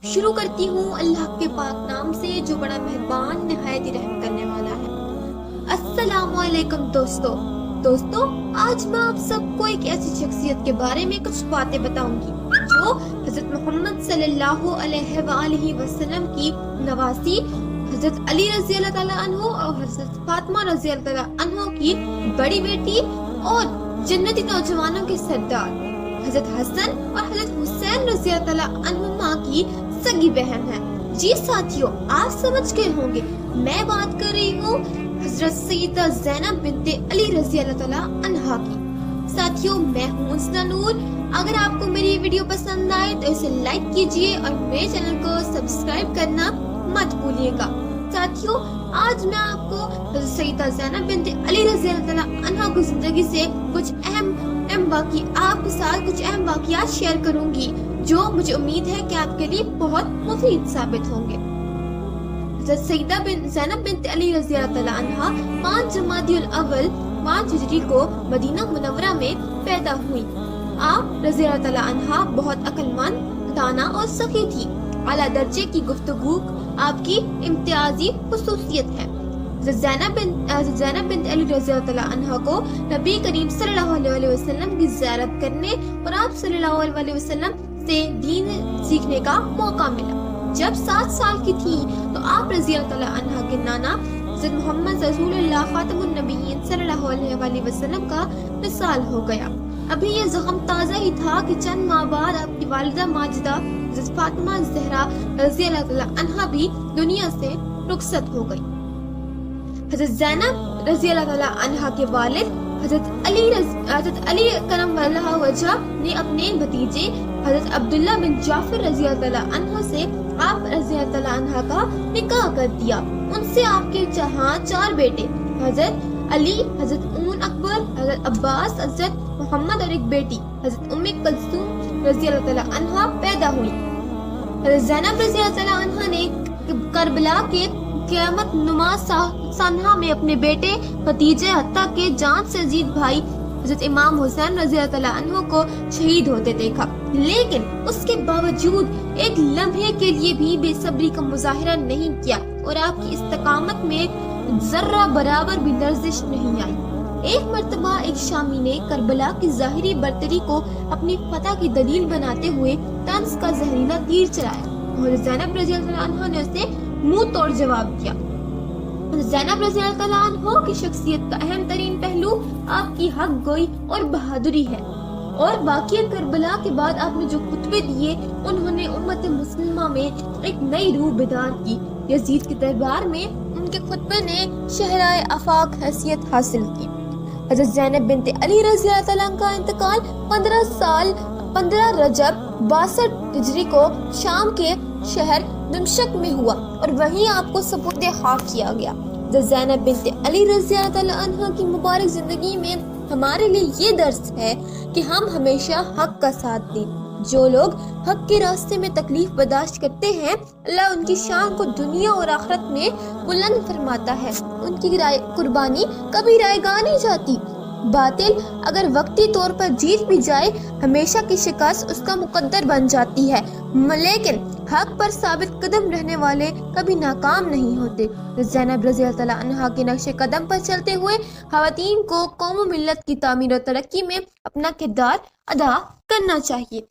شروع کرتی ہوں اللہ کے پاک نام سے جو بڑا مہربان نہایت ہی رحم کرنے والا ہے۔ السلام علیکم دوستو، آج میں آپ سب کو ایک ایسی شخصیت کے بارے میں کچھ باتیں بتاؤں گی جو حضرت محمد صلی اللہ علیہ وآلہ وسلم کی نواسی، حضرت علی رضی اللہ تعالیٰ عنہ اور حضرت فاطمہ رضی اللہ تعالیٰ عنہ کی بڑی بیٹی اور جنتی نوجوانوں کے سردار حضرت حسن اور حضرت حسین رضی اللہ تعالیٰ عنہما کی سگی بہن ہے۔ جی ساتھیوں، آپ سمجھ گئے ہوں گے میں بات کر رہی ہوں حضرت سیدہ زینب بنت علی رضی اللہ تعالیٰ عنہا کی۔ ساتھیوں، میں ہوں حسنہ نور۔ اگر آپ کو میری ویڈیو پسند آئے تو اسے لائک کیجئے اور میرے چینل کو سبسکرائب کرنا مت بھولیے گا۔ ساتھیوں، آج میں آپ کو حضرت سیدہ زینب بنت علی رضی اللہ تعالیٰ عنہا کی زندگی سے کچھ اہم آپ کے ساتھ کچھ اہم واقعات شیئر کروں گی جو مجھے امید ہے کہ آپ کے لیے بہت مفید ثابت ہوں گے۔ حضرت سیدہ زینب بنت علی رضی اللہ تعالیٰ عنہا 5 جمادی الاول 5 ہجری کو مدینہ منورہ میں پیدا ہوئی۔ آپ رضی اللہ تعالیٰ عنہا بہت عقل مند، دانا اور سخی تھی۔ اعلیٰ درجے کی گفتگو آپ کی امتیازی خصوصیت ہے۔ حضرت زینب بنت علی رضی اللہ تعالیٰ عنہا کو نبی کریم صلی اللہ علیہ وسلم کی زیارت کرنے اور آپ صلی اللہ علیہ وسلم سے دین سیکھنے کا موقع ملا۔ جب 7 سال کی تھی تو آپ رضی اللہ تعالیٰ عنہا کے نانا حضرت محمد رسول اللہ خاتم النبیین صلی اللہ علیہ وسلم کا وصال ہو گیا۔ ابھی یہ زخم تازہ ہی تھا کہ چند ماہ بعد آپ کی والدہ ماجدہ حضرت فاطمہ زہرا رضی اللہ تعالیٰ عنہا بھی دنیا سے رخصت ہو گئی۔ حضرت زینب رضی اللہ تعالیٰ عنہا کے والد حضرت علی کرم اللہ وجہ نے اپنے بھتیجے حضرت عبداللہ بن جعفر رضی اللہ تعالیٰ عنہ سے آپ رضی اللہ تعالیٰ عنہ کا نکاح کر دیا۔ ان سے آپ کے 4 بیٹے حضرت علی، حضرت ام اکبر، حضرت عباس، حضرت محمد اور ایک بیٹی حضرت ام کلثوم رضی اللہ تعالیٰ عنہ پیدا ہوئی۔ حضرت زینب رضی اللہ تعالیٰ عنہ نے کربلا کے قیامت نما سانحہ میں اپنے بیٹے، بھتیجے حتیٰ کہ جان سے عزیز بھائی حضرت امام حسین رضی اللہ تعالیٰ عنہ کو شہید ہوتے دیکھا، لیکن اس کے باوجود ایک لمحے کے لیے بھی بے صبری کا مظاہرہ نہیں کیا اور آپ کی استقامت میں ذرہ برابر بھی لرزش نہیں آئی۔ ایک مرتبہ ایک شامی نے کربلا کی ظاہری برتری کو اپنی فتح کی دلیل بناتے ہوئے طنز کا زہریلا تیر چلایا اور زینب رضی اللہ عنہ نے اسے منہ توڑ جواب دیا۔ زینب رضی اللہ تعالیٰ عنہ کی شخصیت کا اہم ترین پہلو آپ کی حق گوئی اور بہادری ہے، اور واقعہ کربلا کے بعد آپ نے جو خطبے دیے انہوں نے امت مسلمہ میں ایک نئی روح بیدار کی۔ یزید کے دربار میں ان کے خطبے نے شہرائے آفاق حیثیت حاصل کی۔ حضرت زینب بنت علی رضی اللہ تعالیٰ کا انتقال 15 رجب 62 ہجری کو شام کے شہر دمشق میں ہوا اور وہیں آپ کو سپرد خاک کیا گیا۔ زینب بنت علی رضی اللہ تعالیٰ عنہ کی مبارک زندگی میں ہمارے لیے یہ درس ہے کہ ہم ہمیشہ حق کا ساتھ دیں۔ جو لوگ حق کے راستے میں تکلیف برداشت کرتے ہیں، اللہ ان کی شان کو دنیا اور آخرت میں بلند فرماتا ہے۔ ان کی قربانی کبھی رائے گاہ نہیں جاتی۔ باطل اگر وقتی طور پر جیت بھی جائے، ہمیشہ کی شکست اس کا مقدر بن جاتی ہے، لیکن حق پر ثابت قدم رہنے والے کبھی ناکام نہیں ہوتے۔ زینب رضی اللہ تعالیٰ عنہا کے نقش قدم پر چلتے ہوئے خواتین کو قوم و ملت کی تعمیر و ترقی میں اپنا کردار ادا کرنا چاہیے۔